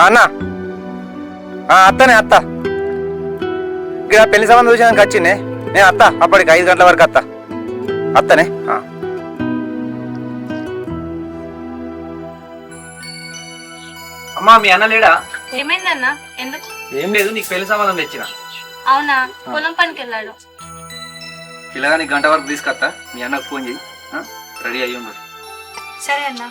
అన్న అత్తనే అత్త ఇక్కడ పెళ్లి సంబంధం చూసానికి వచ్చింది నేను అత్త అప్పటికి 5 గంటల వరకు అత్తనే. అమ్మా మీ అన్న లేడా? ఏమైందన్నా? ఎందుకు? ఏం లేదు, నీకు పెళ్లి సంబంధం తెచ్చిన. అవునా? పొలం పనికి వెళ్ళాడు. పిల్లగా నీకు గంట వరకు తీసుకొస్తా, మీ అన్నకు ఫోన్ చేయి, రెడీ అయ్యి ఉండు. సరే అన్నా.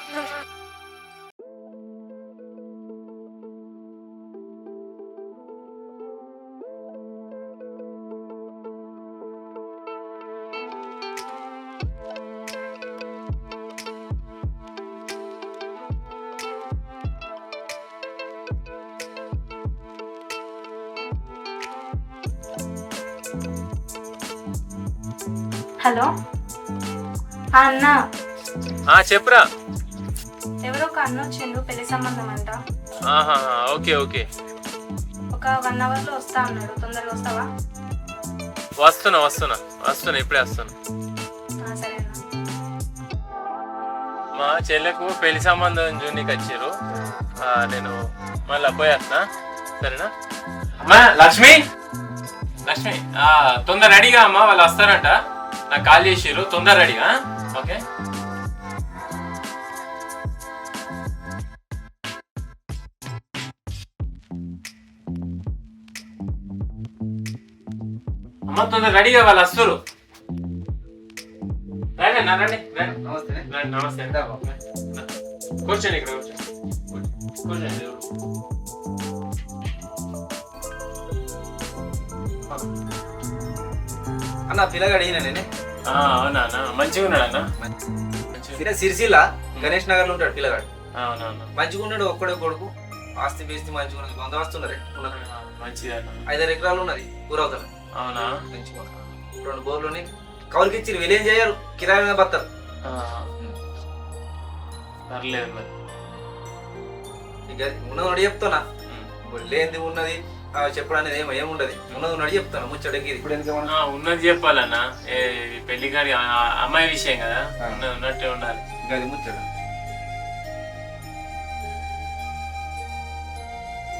హలో అన్నా. చెప్పురా. ఎవరో ఒక అన్న వచ్చిండు, పెళ్లి సంబంధం అంట. Okay okay. ఒక 1 అవర్ లో వస్తా అన్నాడు, తొందరగా వస్తావా? వస్తున్నా ఇప్పుడే వస్తున్నా. సరే అన్న. మా చెల్లెకు పెళ్లి సంబంధం జూనికి వచ్చారు, నేను మళ్ళీ పోయేస్తున్నా. సరేనా అమ్మా? లక్ష్మి తొందర రెడీగా అమ్మా, వాళ్ళు వస్తారంట, నాకు కాల్ చేసిర్రు, తొందర రెడీగా. ఓకే. అమ్మ తొందర రెడీగా, వాళ్ళు వస్తారు. రండి అన్న, రండి. నమస్తే. కూర్చోండి, ఇక్కడ కూర్చోండి. అన్న పిల్లగాడు అయినా నేనే. అవునా అన్న? మంచిగా ఉన్నాడు అన్న. సిరిసిల్ల గణేష్ నగర్ లో ఉంటాడు పిల్లగాడు. అవునవును, మంచిగా ఉన్నాడు, ఒక్కడే కొడుకు, ఆస్తి బేస్తి మంచిగా ఉన్నది, బందోబస్తున్నది. మంచిది అన్న. 5 ఎకరాలు ఉన్నది ఊరవుతాడు. అవునా? మంచిగా 2 బోర్లు ఉన్నాయి, కౌలుకి ఇచ్చి వీళ్ళేం చేయరు, కిరాయి మీద బతారు. పర్లేదు మరి. ఇక ఉన్నది చెప్తున్నా, లేనిది ఉన్నది చెప్పడం అనేది ఏముండదు, ఉన్నది చెప్తాను ముచ్చటకి. ఇప్పుడు ఉన్నది చెప్పాలన్నా, పెళ్లి గారి అమ్మాయి విషయం కదా, ఉన్నట్టే ఉండాలి. అది ముచ్చట.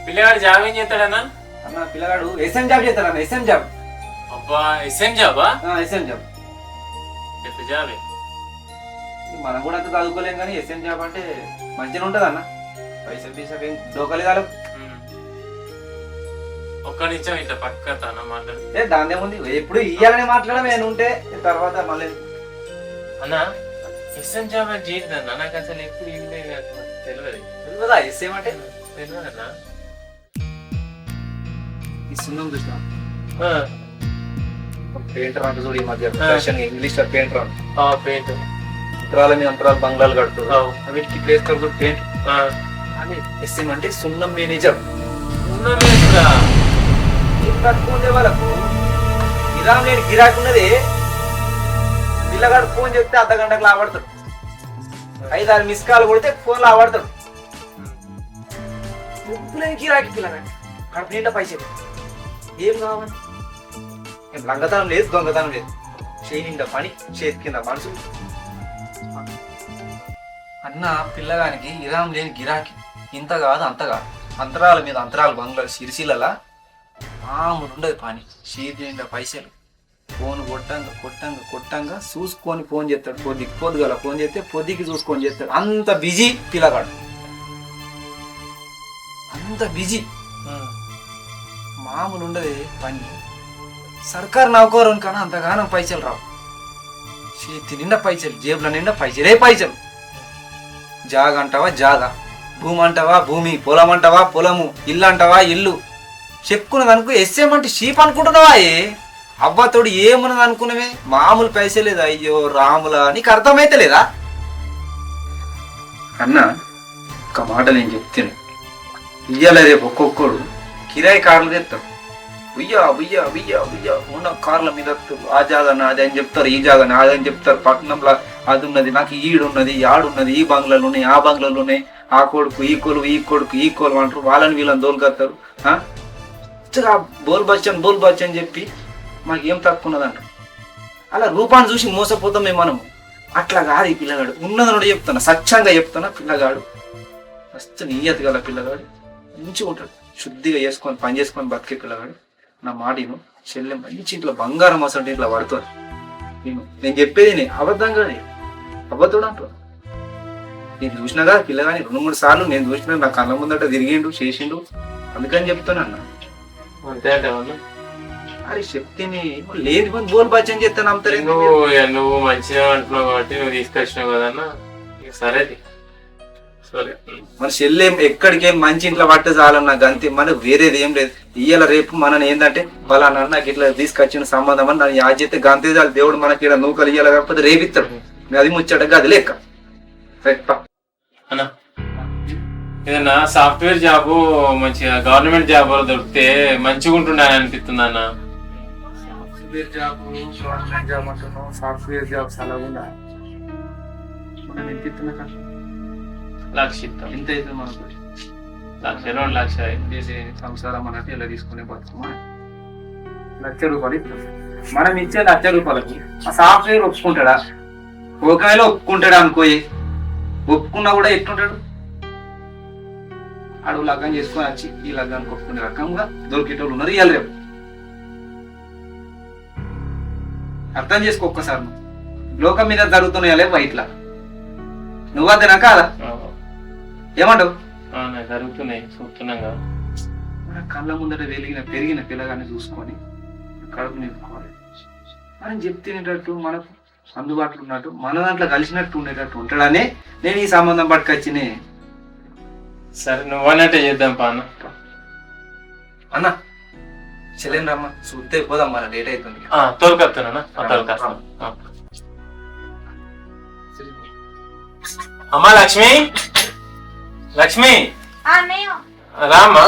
పిల్లగాడు జాబ్ ఏం చేస్తాడన్నా? అన్న పిల్లగాడు ఎస్ఎం జాబ్ చేస్తాడన్న. SM job. అబ్బా, ఎస్ఎం జాబా? SM job. పెద్ద జాబే. మనం కూడా అంత చదువుకోలేం కానీ ఎస్ఎం జాబ్ అంటే మంచిగా ఉంటది అన్న, పైసలు పీసలు ఏం డోకలేదు. ఒక్క నిమిషం ఇట్లా పక్కన మాట్లాడు. దాని ఏముంది, ఎప్పుడు ఇయ్యాలని మాట్లాడమే ఉంటే తర్వాత మళ్ళీ. అన్న ఎస్ఎం జాబ్ అంటే ఏంటన్నా? నాకు అసలు ఎప్పుడు తెలియదా ఎస్ఎం అంటే? తెలియదన్నా. ఈ సున్నం చూసినా పెయింటర్ అంటే చూడు, ఈ మధ్య ఇంగ్లీష్ లో పెయింటర్ అంటే పెయింట్ అంతరాల మీద అంతరాలు బంగ్లాలు కడుతుంది, వీటికి ప్లేస్ కడుతుంది పెయింట్ అని. ఎస్ఎం అంటే సున్నం మేనేజర్. కట్టుకుంటే వాళ్ళకు గిరాం లేని గిరాకు ఉన్నది. పిల్లగాడు ఫోన్ చెప్తే అర్ధగంటకు లాబడతాడు, 5-6 మిస్ కాల్ కొడితే ఫోన్ లాబడతాడు. లేని గిరాకి పిల్లగాడు కడుపు నిండా పైసలు. ఏం కావాలి, ఏం లంగతనం లేదు, దొంగతనం లేదు, చేయి నిండా పని, చేతి కింద మనుషులు. అన్న పిల్లగానికి ఇరాం లేని గిరాకి, ఇంత కాదు అంత కాదు, అంతరాల మీద అంతరాలు బంగ్లాలు సిరిసిల్ల మామూలు ఉండదు పని, చేతి నిండా పైసలు. ఫోన్ కొట్టంగా చూసుకొని ఫోన్ చేస్తాడు, పొద్దుగల ఫోన్ చేస్తే పొద్దుకి చూసుకొని చేస్తాడు. అంత బిజీ పిల్లగాడు, అంత బిజీ, మామూలు ఉండదు పని. సర్కారు నౌకరు కానీ అంతగానం పైసలు రావు, చేతి నిండా పైసలు, జేబుల నిండా పైసలే పైసలు. జాగ అంటావా జాగా, భూమి అంటావా భూమి, పొలం అంటావా పొలము, ఇల్లు అంటావా ఇల్లు. చెప్పుకున్నది అనుకో ఎస్ఎం అంటే షీప్ అనుకుంటున్నావా? అవ్వతోడు ఏమున్నది అనుకున్నావే, మామూలు పైసే లేదా. అయ్యో రాములా, నీకు అర్థమైతే లేదా అన్న? ఒక మాట నేను చెప్తాను, ఇయ్యాల రేపు ఒక్కొక్కడు కిరాయి కార్లు తెస్తాడు, ఉయ్యా ఉయ్యా ఉయ్యా ఉయ్యా ఉన్న కార్ల మీద ఆ జాగా నాది అని చెప్తారు, ఈ జాగా నాది అని చెప్తారు. పట్టణంలో అది ఉన్నది, నాకు ఈడున్నది ఆడున్నది, ఈ బంగ్లాలు ఉన్నాయి ఆ బంగ్లాలు ఉన్నాయి, ఆ కొడుకు ఈ కొడుకు ఈ కోలు అంటారు, వాళ్ళని వీళ్ళని దోలుకొస్తారు. బోల్ బచ్చ అని చెప్పి మాకేం తక్కువ ఉన్నదంట. అలా రూపాన్ని చూసి మోసపోతాం మనం. అట్లా కాదు ఈ పిల్లగాడు, ఉన్నదని చెప్తాను, సత్యంగా చెప్తాను. పిల్లగాడు ఫస్ట్ నియతి గల పిల్లగాడు, మంచిగా ఉంటాడు, శుద్ధిగా చేసుకొని పని చేసుకొని బతికే పిల్లగాడు. నా మాటను చెల్లె మంచి ఇంట్లో బంగారం అసలు ఇంట్లో పడుతుంది. నేను చెప్పేది నేను అబద్ధంగా అబద్ధుడు అంటాడు. నేను చూసినా కదా పిల్లగాని 2-3 సార్లు నేను చూసినా, నా కళ్ళ ముందట తిరిగిండు చేసిండు, అందుకని చెప్తాను అన్న. అంతే అంటే అరే చెప్తేనే లేదు మంది బోల్ బచ్చని చెప్తాను నమ్ముతారు. నువ్వు మంచిగా అంటున్నావు కాబట్టి నువ్వు తీసుకొచ్చినావు కదన్నా, సరే సరే. మన చెల్లెం ఎక్కడికేం మంచి ఇంట్లో పట్ట చాలన్న గంతే, మనకు వేరేది ఏం లేదు. ఇయ్యాల రేపు మనని ఏంటంటే బలానా నాకు ఇట్లా తీసుకొచ్చిన సంబంధం అని నన్ను యాజ్ చేస్తే గంతే చాలు. దేవుడు మనకి ఇక్కడ నూకలు ఇయ్యాలి కాకపోతే రేపిస్తాడు. అది ముచ్చటగా అది లెక్క. అన్నా ఏదన్నా సాఫ్ట్వేర్ జాబ్ మంచిగా గవర్నమెంట్ జాబ్ దొరికితే మంచిగా ఉంటుండే అనిపిస్తుంది అన్న. సాఫ్ట్వేర్ జాబ్ గవర్నమెంట్ జాబ్ అంటున్నావు, సాఫ్ట్వేర్ జాబ్ చాలా ఉందా? మనం ఎంత ఇస్తున్నా లక్ష ఇస్తాం. ఎంత అవుతుంది మనకు? 1,00,000 2 లక్షలు చేసే సంసారం అన్నట్టు ఇలా తీసుకునే బతుకమా ₹1,00,000 ఇస్తాం. మనం ఇచ్చే ₹1,00,000 ఆ సాఫ్ట్వేర్ ఒప్పుకుంటాడా? ఒకవేళ ఒప్పుకుంటాడా అనుకోయి, ఒప్పుకున్నా కూడా ఎట్లుంటాడు? అడుగు లగ్గం చేసుకొని వచ్చి ఈ లగ్గానికి ఒప్పుకునే రకంగా దొరికేటోళ్ళు ఉన్నారు ఇవాళ రేపు. అర్థం చేసుకో ఒక్కసారి. నువ్వు లోకం మీద జరుగుతున్నాయా వైట్లా? నువ్వు అదేనా కాదా? ఏమంటావు? జరుగుతున్నాయి చూస్తున్నాం కదా. మన కళ్ళ ముందట పెరిగిన పిల్లగాన్ని చూసుకొని కడుపు నింపుకోవాలి. మనం చెప్తేనేటట్టు మనకు అందుబాటులో ఉన్నట్టు మన దాంట్లో కలిసినట్టు ఉండేటట్టు ఉంటాడనే నేను ఈ సంబంధం పట్టుకొచ్చినే. సరే నువ్వు అన్నట్టే చేద్దాం పా అన్న. అన్న చెల్లెని రమ్మ చూస్తే పోదాం, మన లేట్ అవుతుంది. తోలుకొస్తాను తోలుకొస్తాను. అమ్మా లక్ష్మి, లక్ష్మి రామ్మా.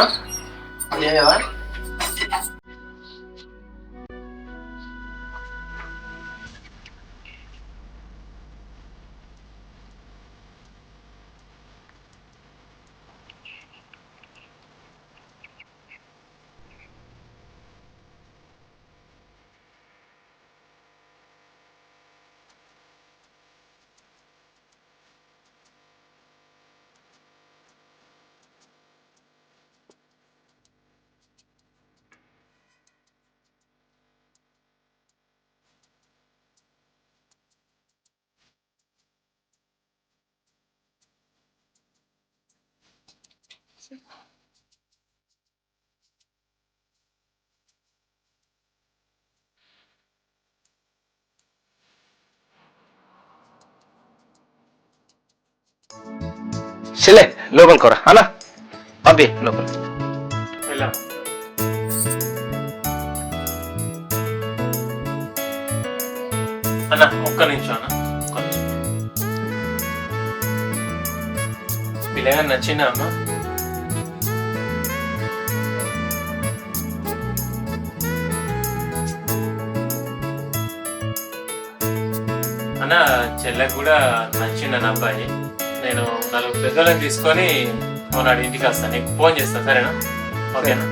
చెల్లె లోపల కోరా అలా పంపి లోపల. అన్న ఒక్క నిమిషం అన్న, పిల్లగా నచ్చిందా అమ్మ? అన్న చెల్లెకు కూడా నచ్చింది అన్న అబ్బాయి. నేను 4 పెద్దలను తీసుకొని మొన్నటి ఇంటికి వస్తాను, నీకు ఫోన్ చేస్తాను సరేనా? ఓకేనా?